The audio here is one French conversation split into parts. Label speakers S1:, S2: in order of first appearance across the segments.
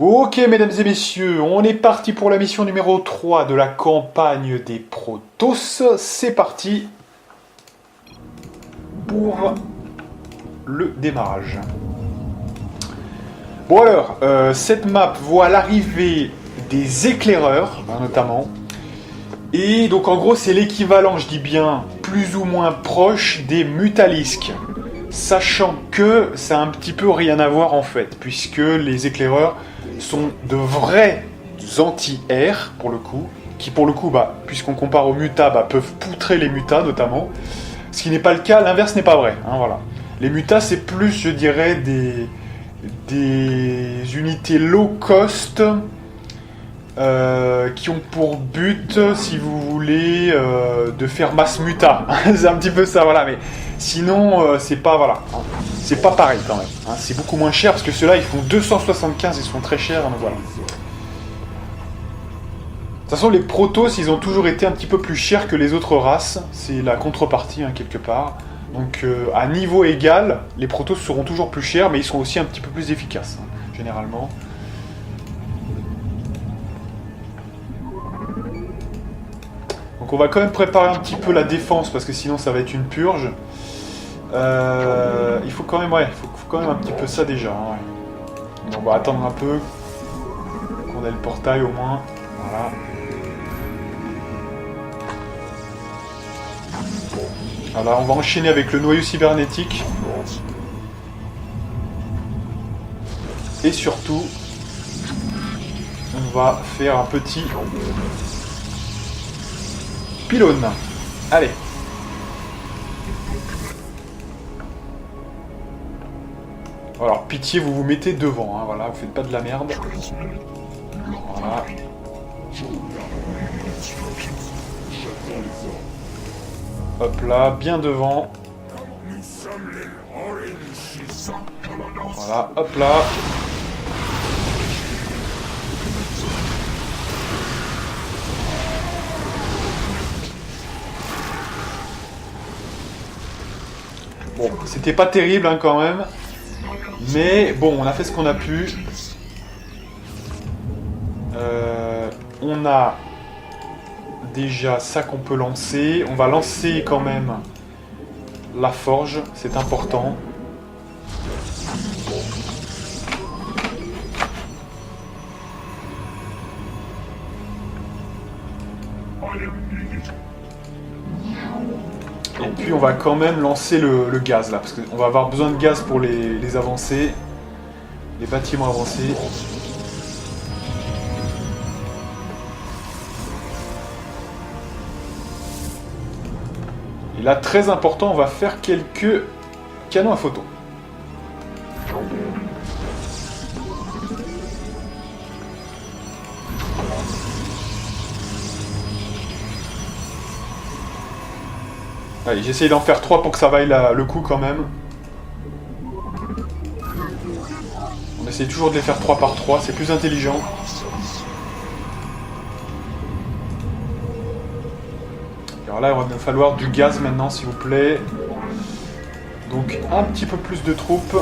S1: Ok, mesdames et messieurs, on est parti pour la mission numéro 3 de la campagne des Protoss. C'est parti pour le démarrage. Bon alors, cette map voit l'arrivée des éclaireurs, notamment. Et donc en gros, c'est l'équivalent, je dis bien, plus ou moins proche des Mutalisques. Sachant que ça a un petit peu rien à voir en fait, puisque les éclaireurs sont de vrais anti-air pour le coup, qui pour le coup, puisqu'on compare aux mutas, peuvent poutrer les mutas notamment, ce qui n'est pas le cas, l'inverse n'est pas vrai, voilà. Les mutas c'est plus, je dirais, des unités low cost qui ont pour but, si vous voulez, de faire masse muta. C'est un petit peu ça, voilà, mais sinon, c'est pas, voilà, c'est pas pareil quand même. C'est beaucoup moins cher, parce que ceux-là, ils font 275, ils sont très chers, donc voilà. De toute façon, les Protoss, ils ont toujours été un petit peu plus chers que les autres races, c'est la contrepartie, quelque part. Donc, à niveau égal, les Protoss seront toujours plus chers, mais ils sont aussi un petit peu plus efficaces, généralement. Donc on va quand même préparer un petit peu la défense parce que sinon ça va être une purge. Il faut quand même, faut quand même un petit peu ça déjà. Ouais. On va attendre un peu qu'on ait le portail au moins. Voilà. Alors on va enchaîner avec le noyau cybernétique. Et surtout, on va faire un petit pylône. Allez. Alors, pitié, vous vous mettez devant, voilà, vous faites pas de la merde. Voilà. Hop là, bien devant. Voilà, hop là. Bon, c'était pas terrible quand même, mais bon, on a fait ce qu'on a pu. On a déjà ça qu'on peut lancer. On va lancer quand même la forge, c'est important. Et puis on va quand même lancer le gaz là, parce qu'on va avoir besoin de gaz pour les avancées, les bâtiments avancés. Et là, très important, on va faire quelques canons à photons. Allez, j'essaye d'en faire 3 pour que ça vaille le coup quand même. On essaye toujours de les faire 3 par 3, c'est plus intelligent. Alors là, il va nous falloir du gaz maintenant, s'il vous plaît. Donc un petit peu plus de troupes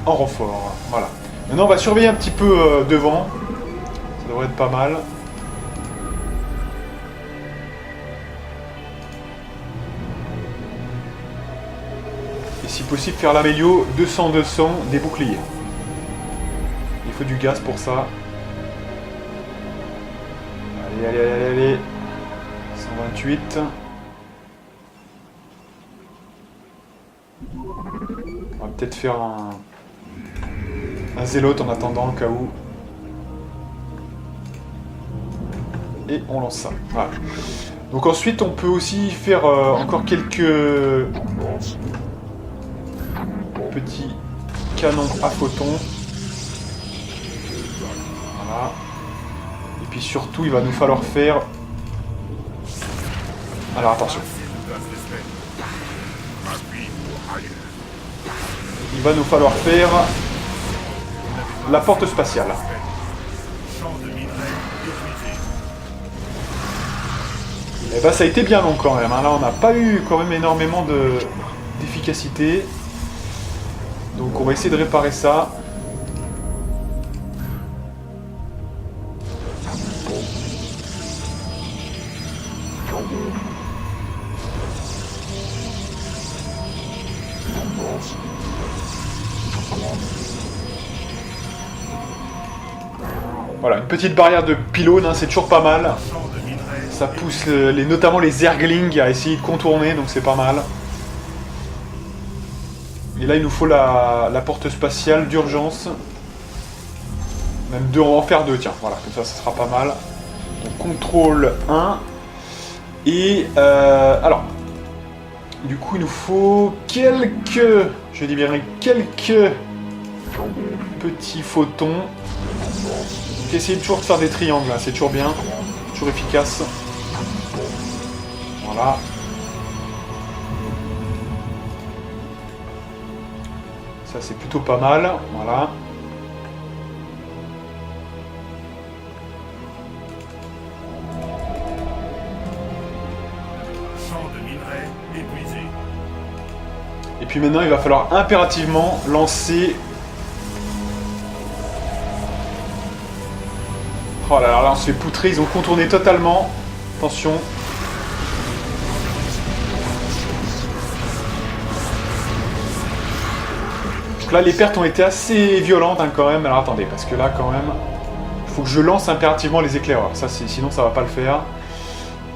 S1: en renfort. Voilà. Maintenant, on va surveiller un petit peu devant. Ça devrait être pas mal. Et si possible, faire l'amélio 200-200 des boucliers. Il faut du gaz pour ça. Allez, allez, allez, allez. 128. On va peut-être faire un zélote en attendant au cas où. Et on lance ça. Voilà. Donc ensuite, on peut aussi faire encore quelques petits canons à photons. Voilà. Et puis surtout, il va nous falloir faire... Alors attention. Il va nous falloir faire la porte spatiale. Et bah ça a été bien long quand même. Là on n'a pas eu quand même énormément d'efficacité. Donc on va essayer de réparer ça. Voilà, une petite barrière de pylône, hein, c'est toujours pas mal. Ça pousse notamment les Zerglings à essayer de contourner, donc c'est pas mal. Et là, il nous faut la porte spatiale d'urgence. Même deux, on va en faire deux, tiens, voilà, comme ça sera pas mal. Donc, contrôle 1. Et, alors, du coup, il nous faut quelques, je dis bien quelques petits photons. Donc, essayez toujours de faire des triangles, hein, c'est toujours bien, toujours efficace. Voilà. Ça, c'est plutôt pas mal, voilà. Et puis maintenant, il va falloir impérativement lancer... Oh là là, on se fait poutrer, ils ont contourné totalement. Attention. Donc là, les pertes ont été assez violentes hein, quand même. Alors attendez, parce que là, quand même, il faut que je lance impérativement les éclaireurs. Ça, sinon, ça va pas le faire.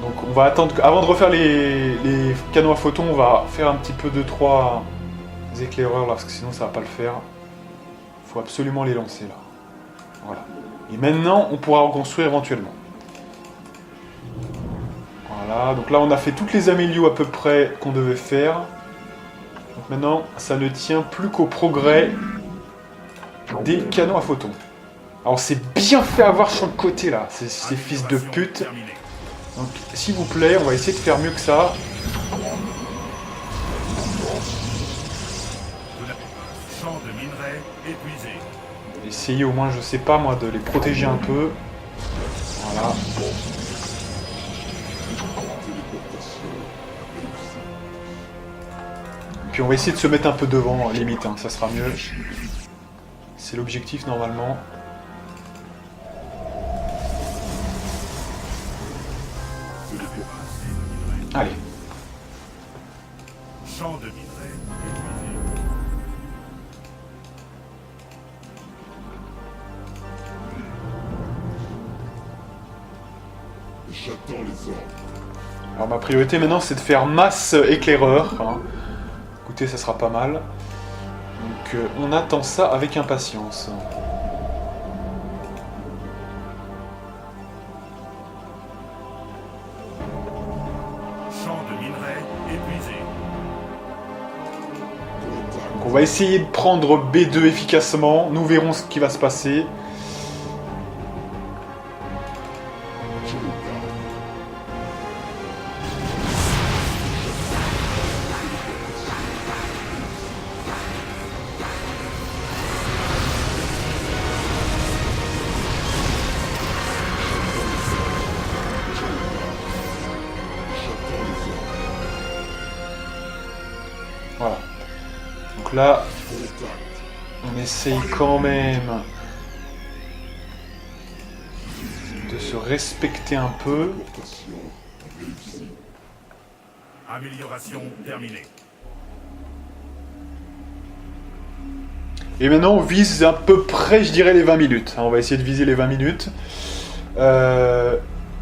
S1: Donc on va attendre, avant de refaire les canons à photons, on va faire un petit peu 2-3 éclaireurs là, parce que sinon ça va pas le faire. Il faut absolument les lancer là. Voilà. Et maintenant, on pourra reconstruire éventuellement. Voilà, donc là on a fait toutes les amélios à peu près qu'on devait faire. Donc maintenant, ça ne tient plus qu'au progrès des canons à photons. Alors on s'est bien fait avoir sur le côté là, ces fils de pute. Donc, s'il vous plaît, on va essayer de faire mieux que ça. Essayer au moins, je sais pas moi, de les protéger un peu. Voilà. Puis on va essayer de se mettre un peu devant, limite, hein, ça sera mieux. C'est l'objectif normalement. Allez. Champ de minerai épuisé. J'attends les ordres. Alors ma priorité maintenant c'est de faire masse éclaireur. Hein. Écoutez, ça sera pas mal. Donc on attend ça avec impatience. On va essayer de prendre B2 efficacement, nous verrons ce qui va se passer. Voilà. Donc là, on essaye quand même de se respecter un peu. Amélioration terminée. Et maintenant, on vise à peu près, je dirais, les 20 minutes. On va essayer de viser les 20 minutes.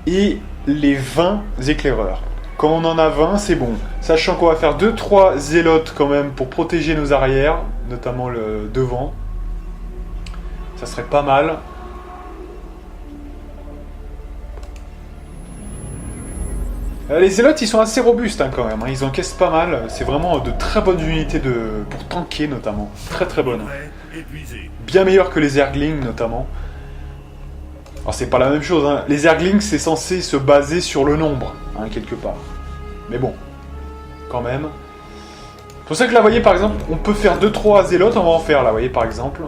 S1: Et les 20 éclaireurs. Quand on en a 20, c'est bon. Sachant qu'on va faire 2-3 zélotes quand même pour protéger nos arrières, notamment le devant. Ça serait pas mal. Les zélotes, ils sont assez robustes hein, quand même. Hein. Ils encaissent pas mal. C'est vraiment de très bonnes unités pour tanker notamment. Très très bonnes. Bien meilleures que les Zerglings notamment. Alors c'est pas la même chose. Hein. Les Zerglings, c'est censé se baser sur le nombre, hein, quelque part. Mais bon, quand même. C'est pour ça que là, vous voyez, par exemple, on peut faire 2-3 zélotes, on va en faire là, vous voyez, par exemple.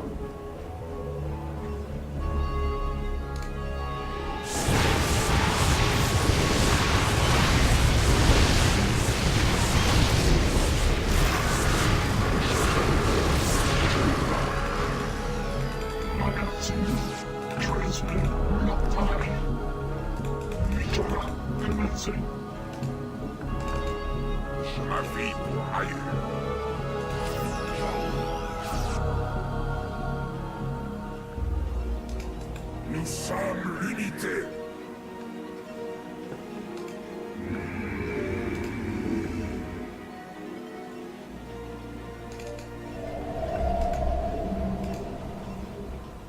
S2: sommes l'unité.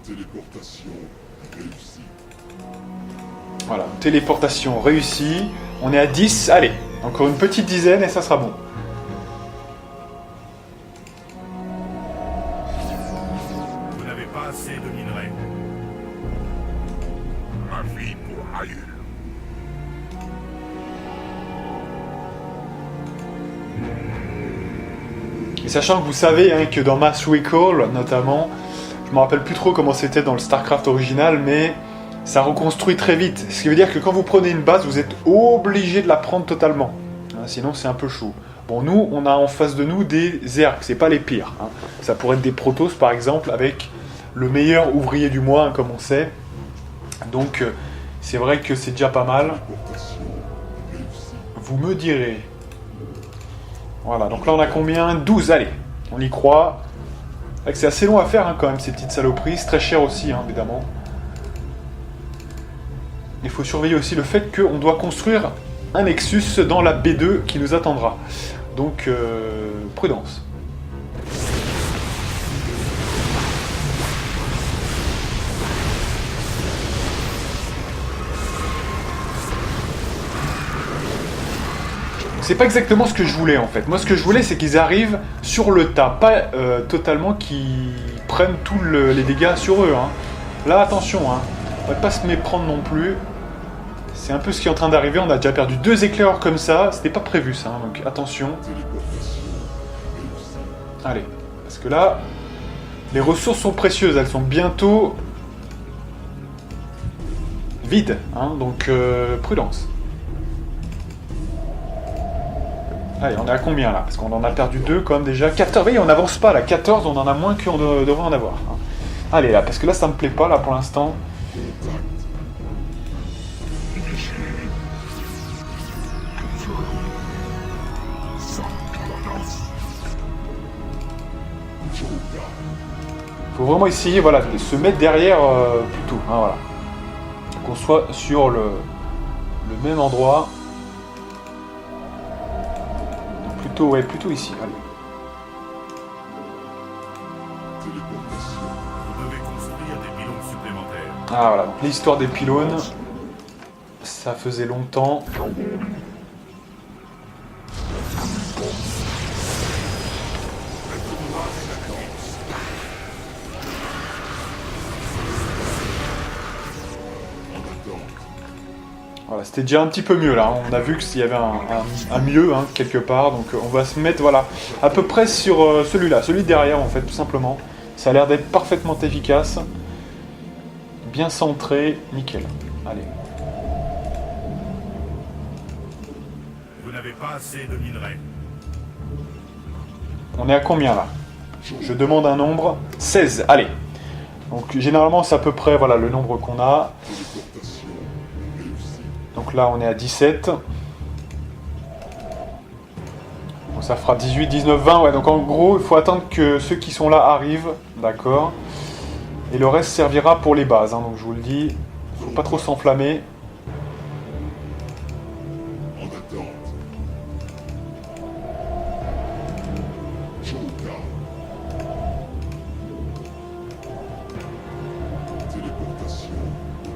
S2: Téléportation réussie.
S1: Voilà, téléportation réussie. On est à 10. Allez, encore une petite dizaine et ça sera bon.
S2: Vous n'avez pas assez de minerais. Ma vie pour Ayul.
S1: Et sachant que vous savez hein, que dans Mass Recall, notamment, je me rappelle plus trop comment c'était dans le StarCraft original, mais ça reconstruit très vite. Ce qui veut dire que quand vous prenez une base, vous êtes obligé de la prendre totalement. Hein, sinon, c'est un peu chaud. Bon, nous, on a en face de nous des Zergs, c'est pas les pires. Hein. Ça pourrait être des Protoss, par exemple, avec le meilleur ouvrier du mois, hein, comme on sait. Donc, c'est vrai que c'est déjà pas mal. Vous me direz. Voilà, donc là, on a combien? 12, allez. On y croit. C'est assez long à faire, hein, quand même, ces petites saloperies. C'est très cher aussi, hein, évidemment. Il faut surveiller aussi le fait qu'on doit construire un Nexus dans la B2 qui nous attendra. Donc, prudence. C'est pas exactement ce que je voulais en fait. Moi, ce que je voulais, c'est qu'ils arrivent sur le tas, pas totalement qu'ils prennent tous les dégâts sur eux. Hein. Là, attention, hein. On va pas se méprendre non plus. C'est un peu ce qui est en train d'arriver. On a déjà perdu 2 éclaireurs comme ça. C'était pas prévu ça, hein, donc attention. Allez, parce que là, les ressources sont précieuses. Elles sont bientôt vides, hein, donc prudence. Allez, on est à combien là? Parce qu'on en a perdu 2 quand même déjà. 14, oui, on n'avance pas là. 14, on en a moins qu'on devrait en avoir. Hein. Allez là, parce que là ça me plaît pas là pour l'instant. Faut vraiment essayer voilà, de se mettre derrière plutôt. Hein, voilà. Qu'on soit sur le même endroit. Ouais, plutôt ici, allez.
S2: Vous devez construire des pylônes supplémentaires.
S1: Ah voilà, donc l'histoire des pylônes, ça faisait longtemps. Voilà, c'était déjà un petit peu mieux là, on a vu qu'il y avait un mieux hein, quelque part, donc on va se mettre voilà, à peu près sur celui-là, celui derrière en fait tout simplement. Ça a l'air d'être parfaitement efficace, bien centré, nickel. Allez.
S2: Vous n'avez pas assez de minerais.
S1: On est à combien là? Je demande un nombre, 16, allez. Donc généralement c'est à peu près voilà, le nombre qu'on a. Donc là, on est à 17. Bon, ça fera 18, 19, 20. Ouais, donc en gros, il faut attendre que ceux qui sont là arrivent. D'accord. Et le reste servira pour les bases. Hein, donc je vous le dis, il ne faut pas trop s'enflammer.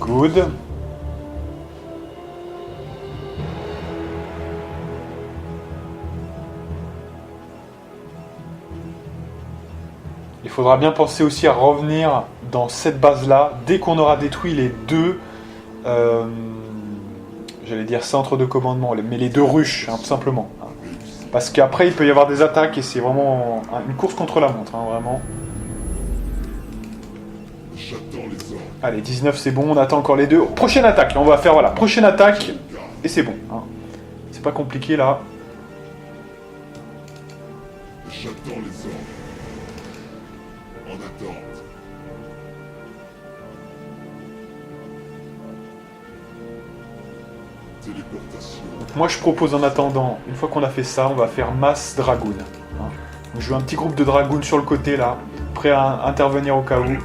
S1: Good. Il faudra bien penser aussi à revenir dans cette base-là, dès qu'on aura détruit les 2, j'allais dire centres de commandement, mais les 2 ruches, hein, tout simplement. Hein. Parce qu'après, il peut y avoir des attaques et c'est vraiment une course contre la montre, hein, vraiment. Allez, 19, c'est bon, on attend encore les 2. Prochaine attaque, on va faire, voilà, prochaine attaque, et c'est bon. Hein. C'est pas compliqué, là.
S2: J'attends les ordres. En attente. Téléportation.
S1: Donc moi je propose en attendant, une fois qu'on a fait ça, on va faire masse dragoon. Hein. Donc je veux un petit groupe de dragoons sur le côté là, prêt à intervenir au cas où,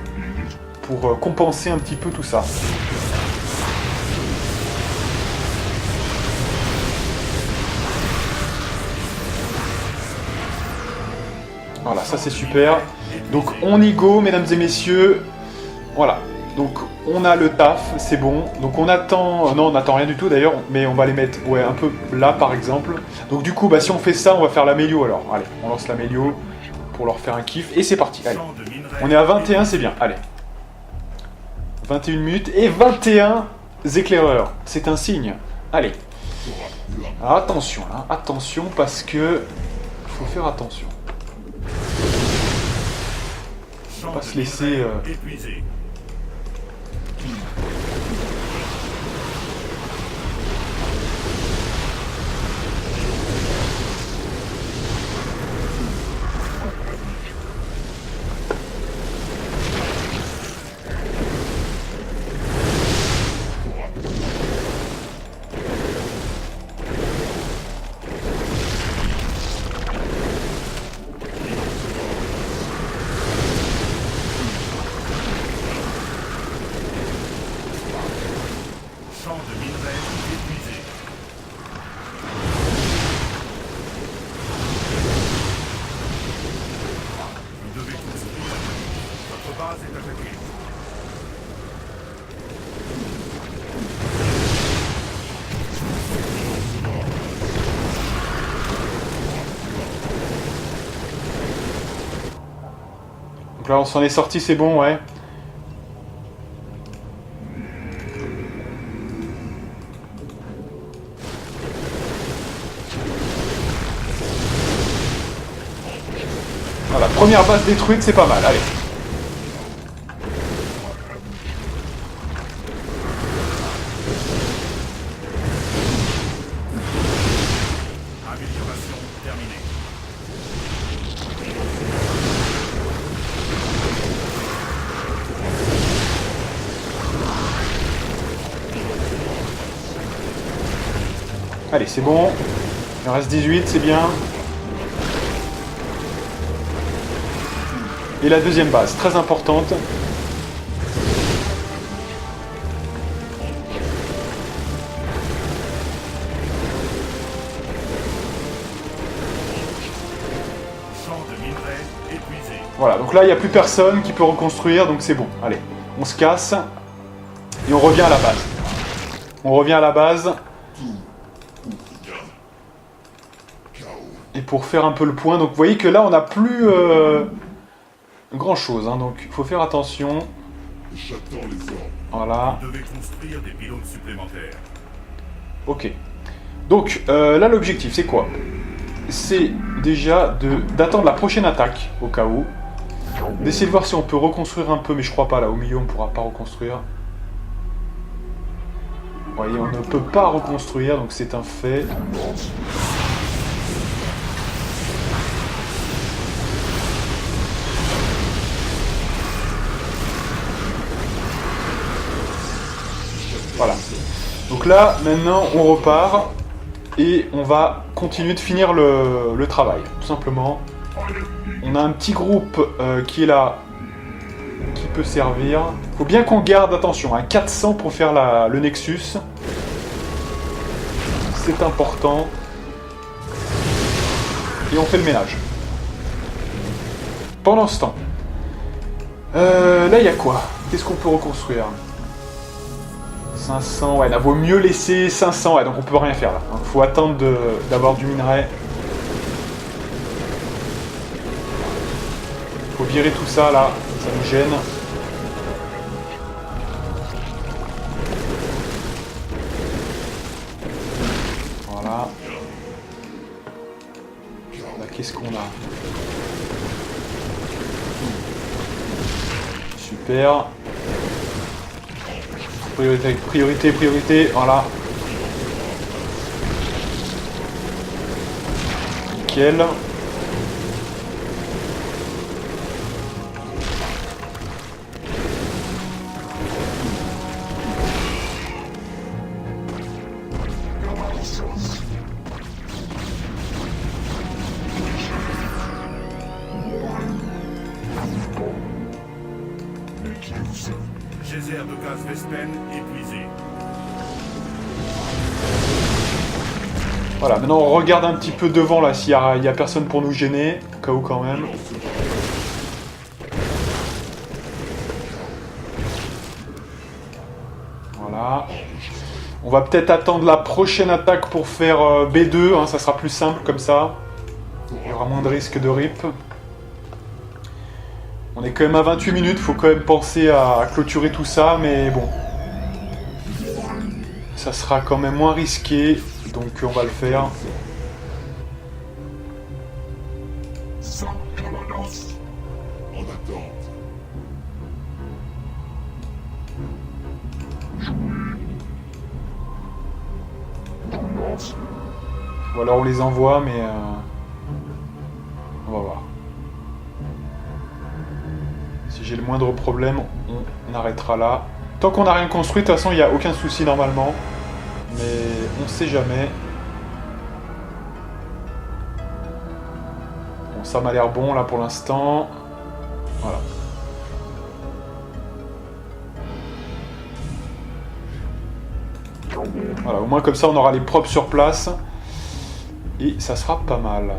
S1: pour compenser un petit peu tout ça. Voilà, ça c'est super. Donc on y go, mesdames et messieurs. Voilà. Donc on a le taf, c'est bon. Donc on attend... Non, on n'attend rien du tout d'ailleurs, mais on va les mettre un peu là par exemple. Donc du coup, si on fait ça, on va faire la mélio alors. Allez, on lance la mélio pour leur faire un kiff. Et c'est parti, allez. On est à 21, c'est bien, allez. 21 minutes et 21 éclaireurs. C'est un signe. Allez. Alors, attention, hein, attention parce que... faut faire attention. Faut pas se laisser... Donc là, on s'en est sorti, c'est bon, ouais. Voilà, première base détruite, c'est pas mal, allez.
S2: Amélioration terminée.
S1: Allez, c'est bon. Il en reste 18, c'est bien. Et la deuxième base, très importante. Voilà, donc là, il n'y a plus personne qui peut reconstruire, donc c'est bon. Allez, on se casse. Et on revient à la base. On revient à la base. Et pour faire un peu le point, donc vous voyez que là, on n'a plus grand chose, hein, donc il faut faire attention. Voilà.
S2: Vous devez construire des pylônes supplémentaires.
S1: Ok. Donc là, l'objectif, c'est quoi? C'est déjà d'attendre la prochaine attaque, au cas où. D'essayer de voir si on peut reconstruire un peu, mais je crois pas, là, au milieu, on ne pourra pas reconstruire. Vous voyez, on ne peut pas reconstruire, donc c'est un fait. Voilà. Donc là, maintenant, on repart et on va continuer de finir le travail, tout simplement. On a un petit groupe qui est là, qui peut servir. Faut bien qu'on garde, attention, hein, 400 pour faire le Nexus. C'est important. Et on fait le ménage. Pendant ce temps, là, il y a quoi? Qu'est-ce qu'on peut reconstruire? 500, ouais, il vaut mieux laisser 500, ouais, donc on peut rien faire là. Il faut attendre d'avoir du minerai. Faut virer tout ça là, ça nous gêne. Voilà. Là, qu'est-ce qu'on a? Super. Priorité, priorité, priorité, voilà. Nickel.
S2: Geyser de gaz Vespen épuisé.
S1: Voilà, maintenant on regarde un petit peu devant là s'il y a personne pour nous gêner, au cas où quand même. Voilà. On va peut-être attendre la prochaine attaque pour faire B2, hein, ça sera plus simple comme ça. Il y aura moins de risque de rip. On est quand même à 28 minutes, faut quand même penser à clôturer tout ça, mais bon. Ça sera quand même moins risqué, donc on va le faire. Ou alors on les envoie, mais on va voir. Si j'ai le moindre problème, on arrêtera là. Tant qu'on n'a rien construit, de toute façon, il n'y a aucun souci normalement. Mais on sait jamais. Bon, ça m'a l'air bon là pour l'instant. Voilà. Voilà, au moins comme ça on aura les propres sur place. Et ça sera pas mal.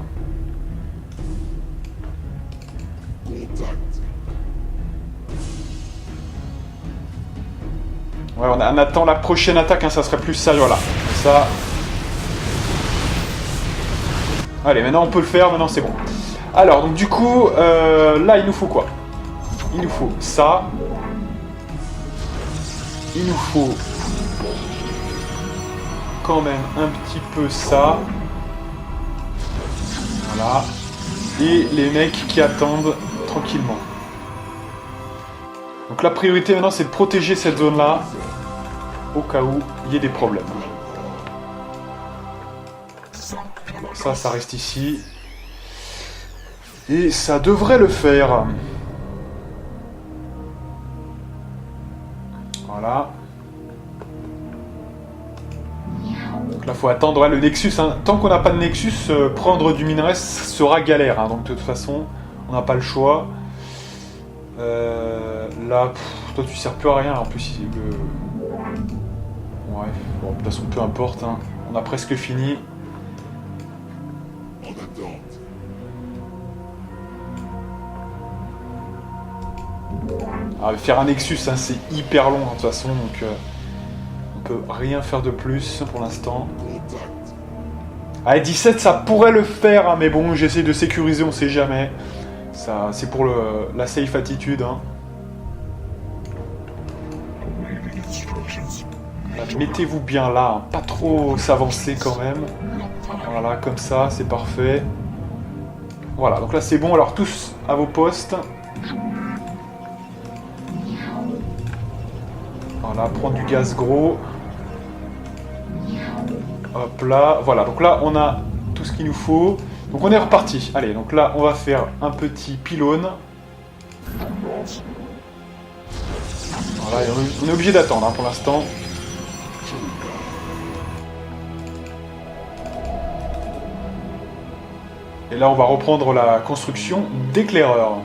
S1: Ouais, on attend la prochaine attaque, hein, ça serait plus ça, voilà. Ça. Allez, maintenant on peut le faire, maintenant c'est bon. Alors, donc du coup, là il nous faut quoi? Il nous faut ça. Il nous faut quand même un petit peu ça. Voilà. Et les mecs qui attendent tranquillement. Donc la priorité maintenant c'est de protéger cette zone là. Au cas où il y ait des problèmes. Ça reste ici. Et ça devrait le faire. Voilà. Donc là, faut attendre le Nexus. Hein. Tant qu'on n'a pas de Nexus, prendre du minerai sera galère. Hein. Donc de toute façon, on n'a pas le choix. Là, toi tu sers plus à rien. En plus, ouais, bon, de toute façon, peu importe. Hein. On a presque fini. Ah, faire un Nexus, hein, c'est hyper long de toute façon, donc on peut rien faire de plus pour l'instant. Ah, 17, ça pourrait le faire, hein, mais bon, j'essaie de sécuriser, on sait jamais. Ça, c'est pour la safe attitude. Hein. Mettez-vous bien là, hein, pas trop s'avancer quand même. Voilà, comme ça, c'est parfait. Voilà, donc là c'est bon, alors tous à vos postes. Voilà, prendre du gaz gros. Hop là, voilà, donc là on a tout ce qu'il nous faut. Donc on est reparti. Allez, donc là on va faire un petit pylône. Voilà, on est obligé d'attendre hein, pour l'instant. Et là on va reprendre la construction d'éclaireurs.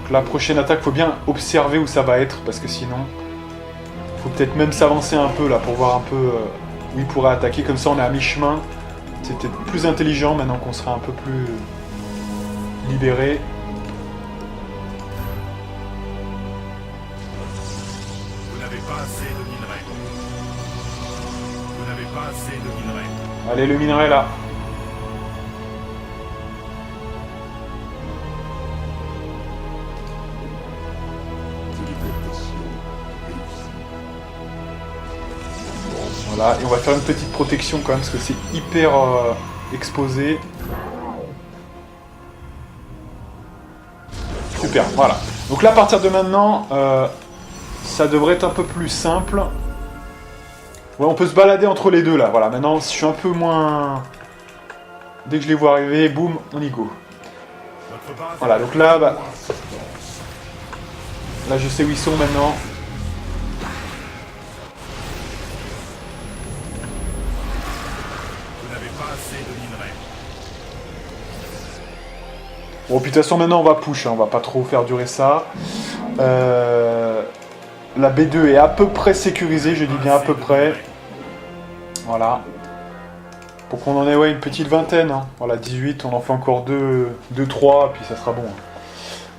S1: La prochaine attaque, faut bien observer où ça va être, parce que sinon, faut peut-être même s'avancer un peu là pour voir un peu où il pourrait attaquer. Comme ça, on est à mi-chemin. C'est peut-être plus intelligent maintenant qu'on sera un peu plus libéré.
S2: Vous n'avez pas assez de minerais. Vous n'avez pas assez de minerais.
S1: Allez, le minerai là. Voilà, et on va faire une petite protection quand même, parce que c'est hyper exposé. Super, voilà. Donc là, à partir de maintenant, ça devrait être un peu plus simple. Ouais, on peut se balader entre les deux, là. Voilà, maintenant, je suis un peu moins... Dès que je les vois arriver, boum, on y go. Voilà, donc là, bah... Là, je sais où ils sont maintenant.
S2: Vous n'avez pas assez de minerais.
S1: Bon, puis de toute façon, maintenant, on va push. Hein, on va pas trop faire durer ça. La B2 est à peu près sécurisée, je dis bien à peu près. Voilà. Pour qu'on en ait ouais, une petite vingtaine. Hein. Voilà, 18, on en fait encore 2-3, puis ça sera bon. Hein.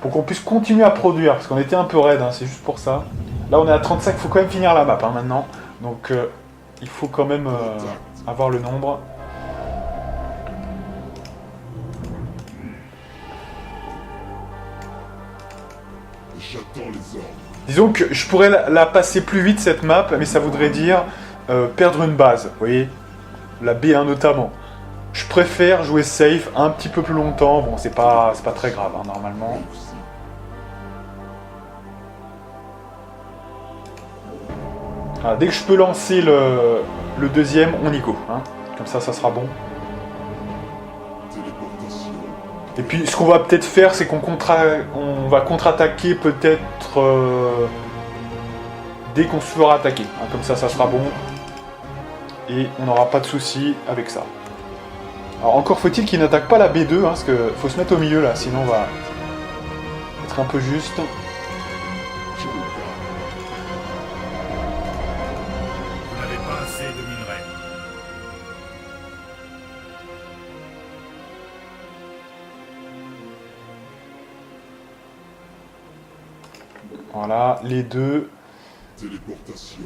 S1: Pour qu'on puisse continuer à produire, parce qu'on était un peu raide, hein, c'est juste pour ça. Là, on est à 35, il faut quand même finir la map hein, maintenant. Donc, il faut quand même avoir le nombre.
S2: J'attends les ordres.
S1: Disons que je pourrais la passer plus vite cette map, mais ça voudrait dire perdre une base, vous voyez, la B1 notamment. Je préfère jouer safe un petit peu plus longtemps, bon c'est pas très grave hein, normalement. Ah, dès que je peux lancer le deuxième, on y go, hein. Comme ça sera bon. Et puis ce qu'on va peut-être faire, c'est qu'on va contre-attaquer peut-être dès qu'on se fera attaquer. Hein, comme ça sera bon. Et on n'aura pas de soucis avec ça. Alors encore faut-il qu'il n'attaque pas la B2, hein, parce qu'il faut se mettre au milieu là, sinon on va être un peu juste.
S2: Vous n'avez pas assez de minerais.
S1: Voilà, les deux.
S2: Téléportation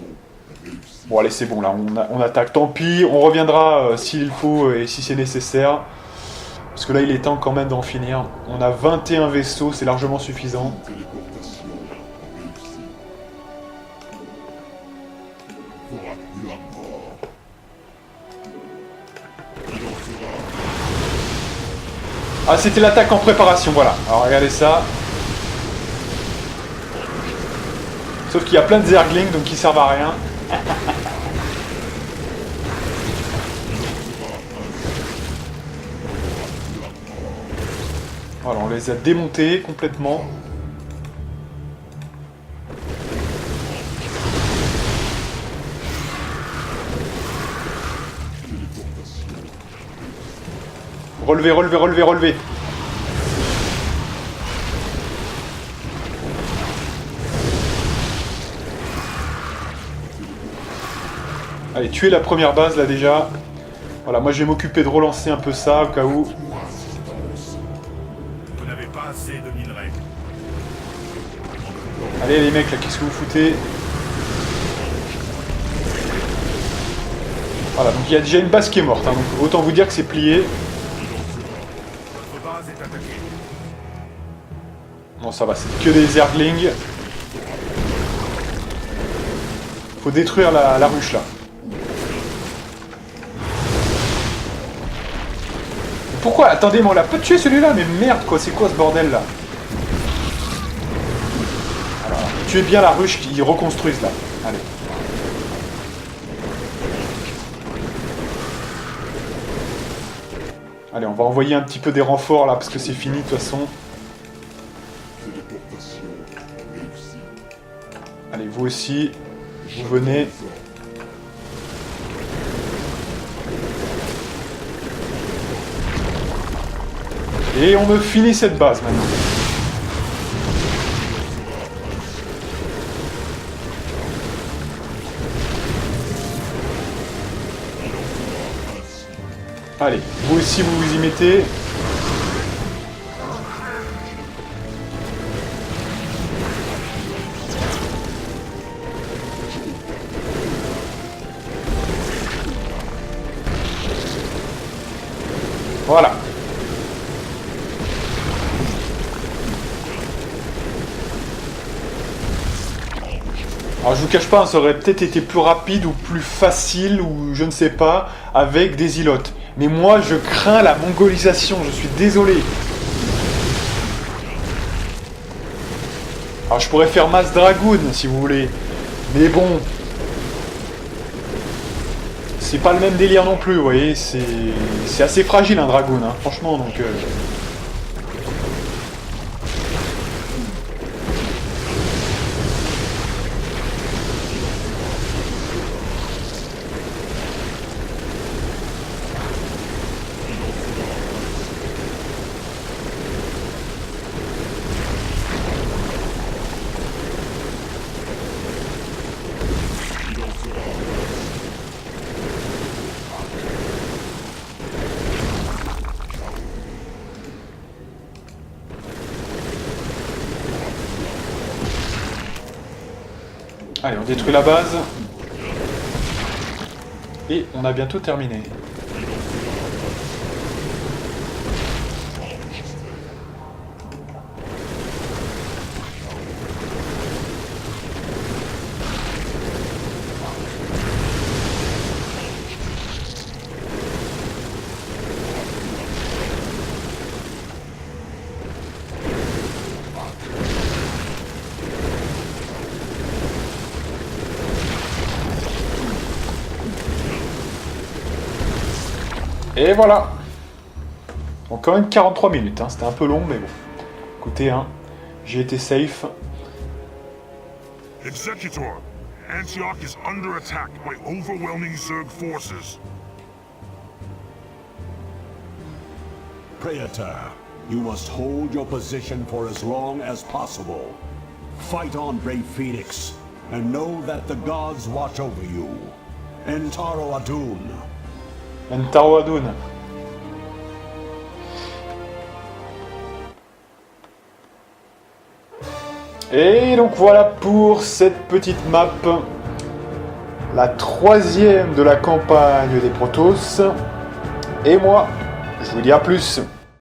S2: réussie.
S1: Bon allez c'est bon là, on attaque, tant pis, on reviendra s'il faut et si c'est nécessaire. Parce que là il est temps quand même d'en finir. On a 21 vaisseaux, c'est largement suffisant.
S2: Téléportation réussie. Voilà la mort.
S1: Ah c'était l'attaque en préparation, voilà. Alors regardez ça. Sauf qu'il y a plein de zerglings donc qui servent à rien. Voilà, on les a démontés complètement. Relevez, relevez, relevez, relevez. Allez, tuez la première base là déjà. Voilà, moi je vais m'occuper de relancer un peu ça au cas où.
S2: Vous n'avez pas assez de minerais.
S1: Allez les mecs là, qu'est-ce que vous foutez? Voilà, donc il y a déjà une base qui est morte, hein, donc autant vous dire que c'est plié.
S2: Votre base est attaquée.
S1: Bon ça va, c'est que des zerglings. Faut détruire la ruche là. Pourquoi? Attendez, mais on l'a pas tué celui-là, mais merde quoi, c'est quoi ce bordel là? Alors, tuez bien la ruche qu'ils reconstruisent là. Allez. Allez, on va envoyer un petit peu des renforts là, parce que c'est fini de toute façon.
S2: Téléportation réussie.
S1: Allez, vous aussi, vous venez. Et on me finit cette base maintenant. Allez, vous aussi vous vous y mettez. Voilà. Alors je vous cache pas, ça aurait peut-être été plus rapide ou plus facile ou je ne sais pas avec des îlotes. Mais moi je crains la mongolisation, je suis désolé. Alors je pourrais faire masse dragoon si vous voulez. Mais bon. C'est pas le même délire non plus, vous voyez. C'est assez fragile un dragoon, hein, franchement donc... Allez, on détruit la base. Et on a bientôt terminé. Et voilà. Bon, quand même 43 minutes, hein. C'était un peu long, mais bon. Écoutez, hein, j'ai été safe.
S2: Executor, Antioch is under attack by overwhelming Zerg forces.
S3: Praetor, you must hold your position for as long as possible. Fight on, brave Phoenix, and know that the gods watch over you. Entaro Adun.
S1: Entaro Adun. Et donc voilà pour cette petite map. La 3e de la campagne des Protoss. Et moi, je vous dis à plus.